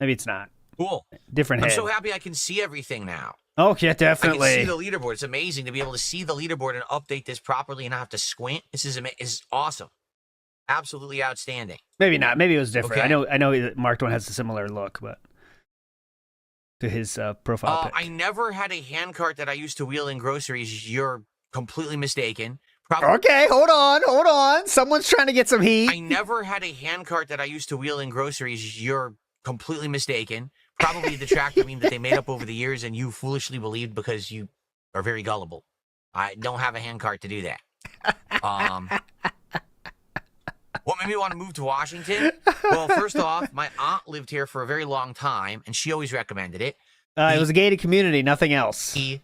Maybe it's not. Cool. Different head. I'm so happy I can see everything now. Oh, yeah, I definitely. can see the leaderboard. It's amazing to be able to see the leaderboard and update this properly and not have to squint. This is awesome. Absolutely outstanding. Maybe not. Maybe it was different. Okay. I know that Mark Twain has a similar look, but to his profile pic. I never had a handcart that I used to wheel in groceries. You're completely mistaken. Okay, hold on. Someone's trying to get some heat. I never had a handcart that I used to wheel in groceries. You're completely mistaken. Probably the tractor meme that they made up over the years and you foolishly believed because you are very gullible. I don't have a handcart to do that. What made me want to move to Washington? Well, first off, my aunt lived here for a very long time, and she always recommended it. It was a gated community, nothing else. The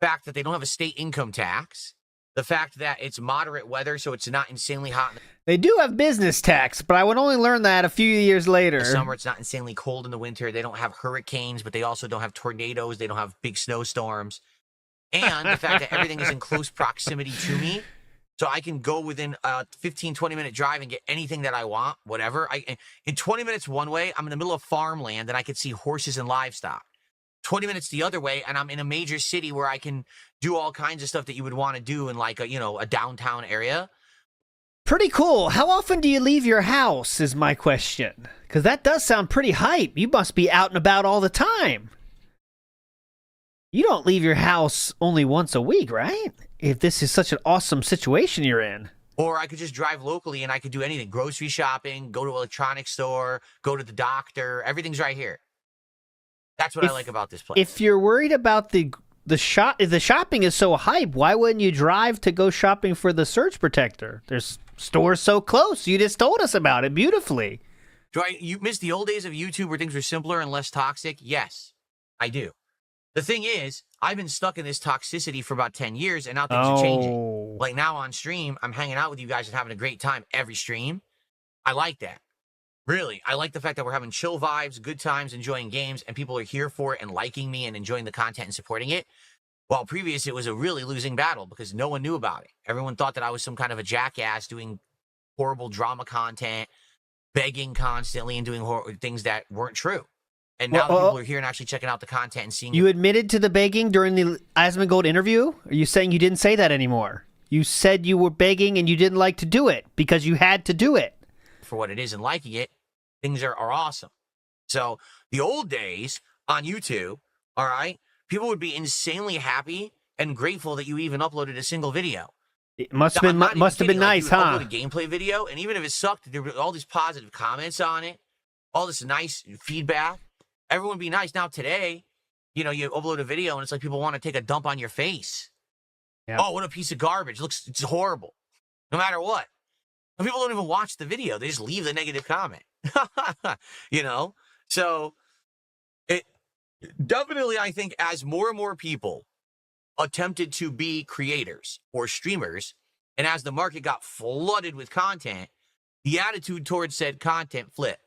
fact that they don't have a state income tax. The fact that it's moderate weather, so it's not insanely hot in They do have business tax, but I would only learn that a few years later. the summer. It's not insanely cold in the winter. They don't have hurricanes, but they also don't have tornadoes. They don't have big snowstorms. And the fact that everything is in close proximity to me. So I can go within a 15, 20-minute drive and get anything that I want, whatever. In 20 minutes one way, I'm in the middle of farmland, and I could see horses and livestock. 20 minutes the other way, and I'm in a major city where I can do all kinds of stuff that you would want to do in like a downtown area. Pretty cool. How often do you leave your house is my question. Because that does sound pretty hype. You must be out and about all the time. You don't leave your house only once a week, right? If this is such an awesome situation you're in. Or I could just drive locally and I could do anything. Grocery shopping, go to an electronics store, go to the doctor. Everything's right here. That's what I like about this place. If you're worried about if the shopping is so hype, why wouldn't you drive to go shopping for the surge protector? There's stores so close. You just told us about it beautifully. You miss the old days of YouTube where things were simpler and less toxic? Yes, I do. The thing is, I've been stuck in this toxicity for about 10 years, and now things are changing. Like now on stream, I'm hanging out with you guys and having a great time every stream. I like that. Really, I like the fact that we're having chill vibes, good times, enjoying games, and people are here for it and liking me and enjoying the content and supporting it. While previous, it was a really losing battle because no one knew about it. Everyone thought that I was some kind of a jackass doing horrible drama content, begging constantly, and doing things that weren't true. And now that people are here and actually checking out the content and seeing You admitted to the begging during the Asmongold interview? Are you saying you didn't say that anymore? You said you were begging and you didn't like to do it because you had to do it. For what it is and liking it, things are awesome. So the old days on YouTube, all right, people would be insanely happy and grateful that you even uploaded a single video. It must have been nice, huh? Upload a gameplay video, and even if it sucked, there were all these positive comments on it, all this nice feedback. Everyone would be nice. Now today, you upload a video and it's like people want to take a dump on your face. Yep. Oh, what a piece of garbage. It's horrible. No matter what. And people don't even watch the video. They just leave the negative comment. So it definitely, I think, as more and more people attempted to be creators or streamers, and as the market got flooded with content, the attitude towards said content flipped.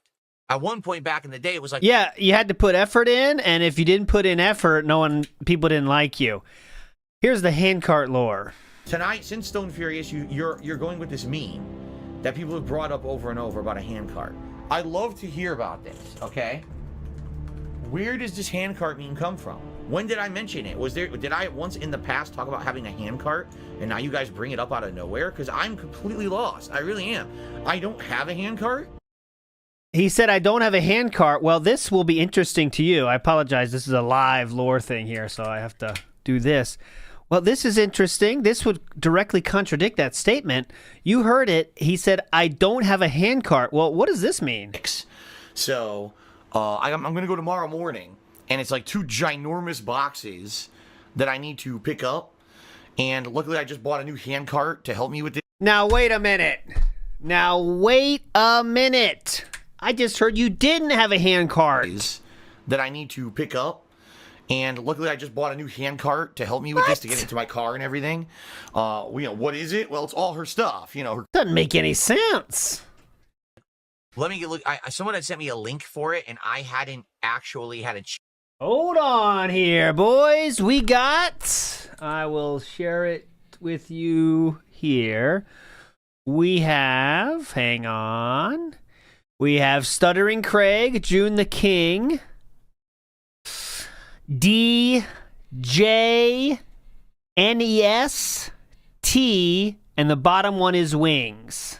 At one point back in the day, it was like, yeah, you had to put effort in, and if you didn't put in effort, people didn't like you. Here's the handcart lore. Tonight, since Stone Furious, you're going with this meme that people have brought up over and over about a handcart. I'd love to hear about this, okay? Where does this handcart meme come from? When did I mention it? Did I once in the past talk about having a handcart, and now you guys bring it up out of nowhere? Because I'm completely lost. I really am. I don't have a handcart. He said, I don't have a handcart. Well, this will be interesting to you. I apologize. This is a live lore thing here, so I have to do this. Well, this is interesting. This would directly contradict that statement. You heard it. He said, I don't have a handcart. Well, what does this mean? So, I'm going to go tomorrow morning, and it's like 2 ginormous boxes that I need to pick up. And luckily, I just bought a new handcart to help me with this. Now, wait a minute. I just heard you didn't have a handcart. That I need to pick up. And luckily, I just bought a new handcart to help me with this, to get into my car and everything. What is it? Well, it's all her stuff. Doesn't make any sense. Let me look. Someone had sent me a link for it, and I hadn't actually had a. Hold on here, boys. I will share it with you here. We have. Hang on. We have Stuttering Craig, June the King, DJNEST, and the bottom one is Wings.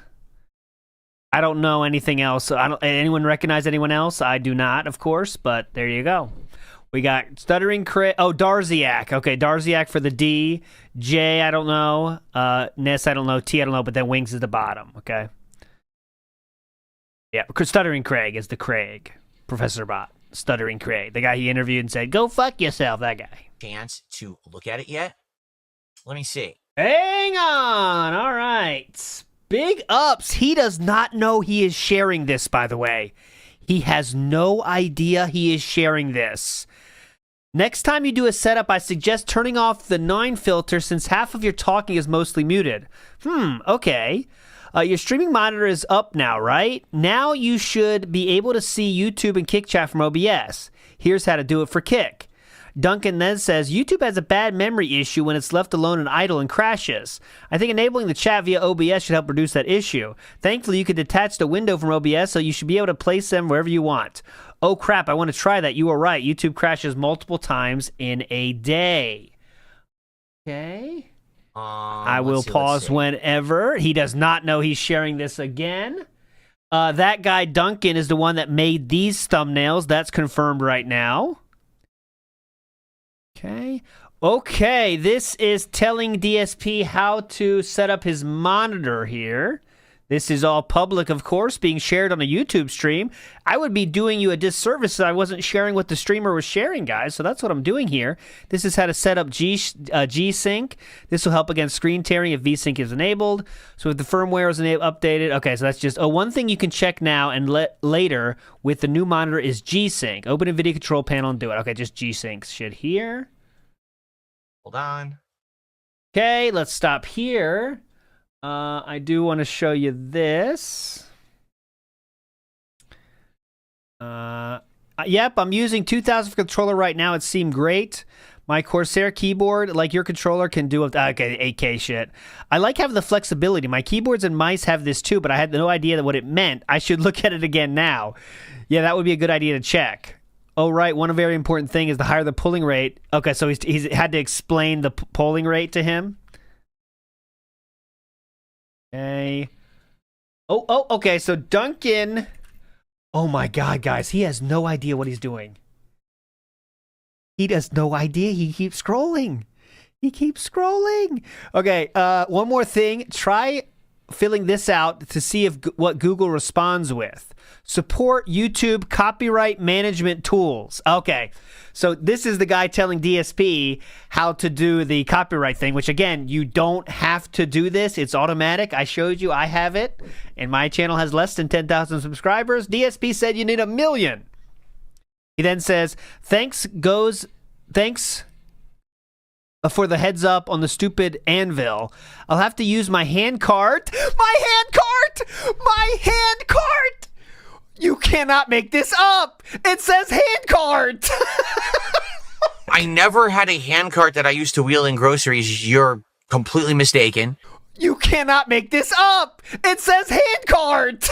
I don't know anything else. Anyone recognize anyone else? I do not, of course, but there you go. We got Stuttering Craig. Oh, Darziak. Okay, Darziak for the D. J, I don't know. Ness, I don't know. T, I don't know. But then Wings is the bottom. Okay. Yeah, Stuttering Craig is the Craig. Professor Bot. Stuttering Craig. The guy he interviewed and said, go fuck yourself, that guy. Chance to look at it yet? Let me see. Hang on. All right. Big ups. He does not know he is sharing this, by the way. He has no idea he is sharing this. Next time you do a setup, I suggest turning off the 9 filter since half of your talking is mostly muted. Okay. Your streaming monitor is up now, right? Now you should be able to see YouTube and Kick Chat from OBS. Here's how to do it for Kick. Duncan then says, YouTube has a bad memory issue when it's left alone and idle and crashes. I think enabling the chat via OBS should help reduce that issue. Thankfully, you can detach the window from OBS, so you should be able to place them wherever you want. Oh crap, I want to try that. You are right. YouTube crashes multiple times in a day. Okay. I will pause whenever. He does not know he's sharing this again. That guy, Duncan, is the one that made these thumbnails. That's confirmed right now. Okay, this is telling DSP how to set up his monitor here. This is all public, of course, being shared on a YouTube stream. I would be doing you a disservice if I wasn't sharing what the streamer was sharing, guys, so that's what I'm doing here. This is how to set up G-Sync. This will help against screen tearing if V-Sync is enabled. So if the firmware is updated, okay, so that's just one thing you can check now and later with the new monitor is G-Sync. Open a video control panel and do it. Okay, just G-Sync shit here. Hold on. Okay, let's stop here. I do want to show you this. Yep, I'm using 2000 for controller right now. It seemed great. My Corsair keyboard, like your controller, can do okay, 8K shit. I like having the flexibility. My keyboards and mice have this too, but I had no idea what it meant. I should look at it again now. Yeah, that would be a good idea to check. Oh, right. One very important thing is the higher the pulling rate. Okay, so he's had to explain the polling rate to him. Okay. Oh, okay. So Duncan. Oh my God, guys. He has no idea what he's doing. He has no idea. He keeps scrolling. Okay. One more thing. Try filling this out to see if what Google responds with. Support YouTube copyright management tools. Okay, so this is the guy telling DSP how to do the copyright thing, which again, you don't have to do this. It's automatic. I showed you. I have it, and my channel has less than 10,000 subscribers. DSP said you need 1 million. He then says, thanks for the heads up on the stupid anvil. I'll have to use my handcart. My handcart! You cannot make this up. It says handcart. I never had a handcart that I used to wheel in groceries. You're completely mistaken. You cannot make this up. It says handcart.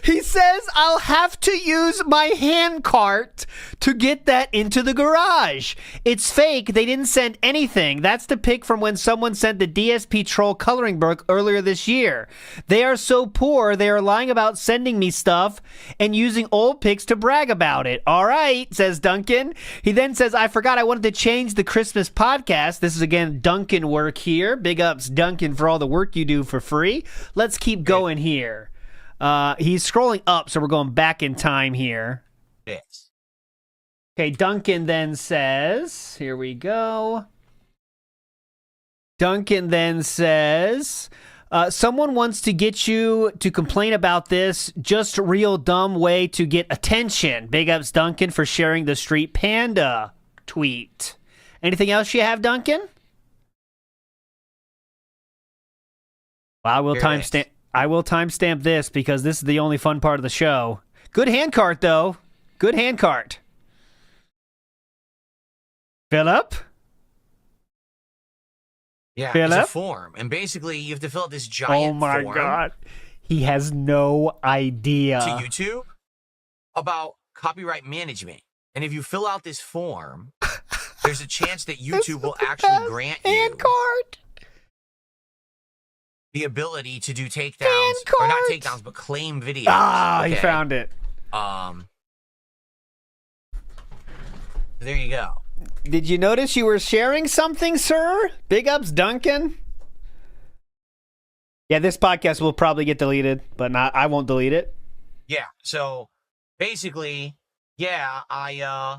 He says I'll have to use my handcart to get that into the garage. It's fake. They didn't send anything. That's the pic from when someone sent the DSP troll coloring book earlier this year. They are so poor, they are lying about sending me stuff and using old pics to brag about it. All right, says Duncan. He then says, I forgot I wanted to change the Christmas podcast. This is, again, Duncan work here. Big ups, Duncan, for all the work you do for free. Let's keep going here. He's scrolling up, so we're going back in time here. Yes. Okay, Duncan then says, here we go. Duncan then says, someone wants to get you to complain about this. Just real dumb way to get attention. Big ups, Duncan, for sharing the Street Panda tweet. Anything else you have, Duncan? Well, I will timestamp this because this is the only fun part of the show. Good handcart, though. Good handcart. Philip? Yeah, Phillip? it's a form. And basically, you have to fill out this giant form. Oh, my God. He has no idea. To YouTube about copyright management. And if you fill out this form, there's a chance that YouTube will actually grant you Handcart. the ability to do takedowns, or not takedowns, but claim videos. Ah, he found it. There you go. Did you notice you were sharing something, sir? Big ups, Duncan. Yeah, this podcast will probably get deleted, but I won't delete it. Yeah. So basically, yeah, I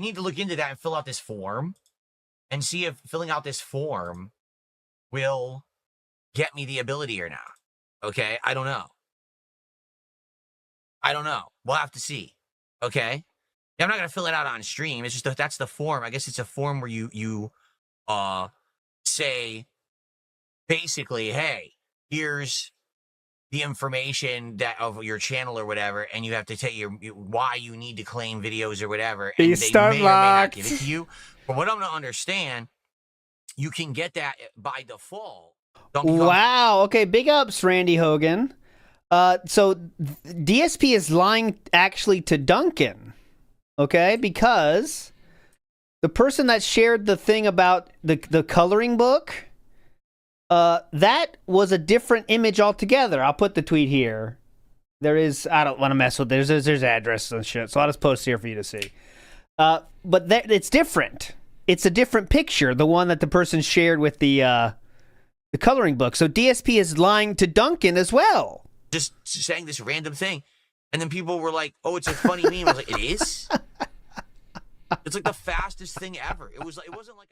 need to look into that and fill out this form and see if filling out this form will get me the ability or not. Okay? I don't know. We'll have to see. Okay? I'm not going to fill it out on stream. It's just that's the form. I guess it's a form where you say basically, hey, here's the information that of your channel or whatever, and you have to tell why you need to claim videos or whatever, and they may or may not give it to you. But what I'm going to understand, you can get that by default. Wow. Okay, big ups, Randy Hogan. So DSP is lying actually to Duncan. Okay, because the person that shared the thing about the coloring book, that was a different image altogether. I'll put the tweet here. There is, I don't want to mess with there's addresses and shit, so I'll just post here for you to see. But it's different. It's a different picture, the one that the person shared with the coloring book. So DSP is lying to Duncan as well. Just saying this random thing. And then people were like, oh, it's a funny meme. I was like, it is? It's like the fastest thing ever. It wasn't like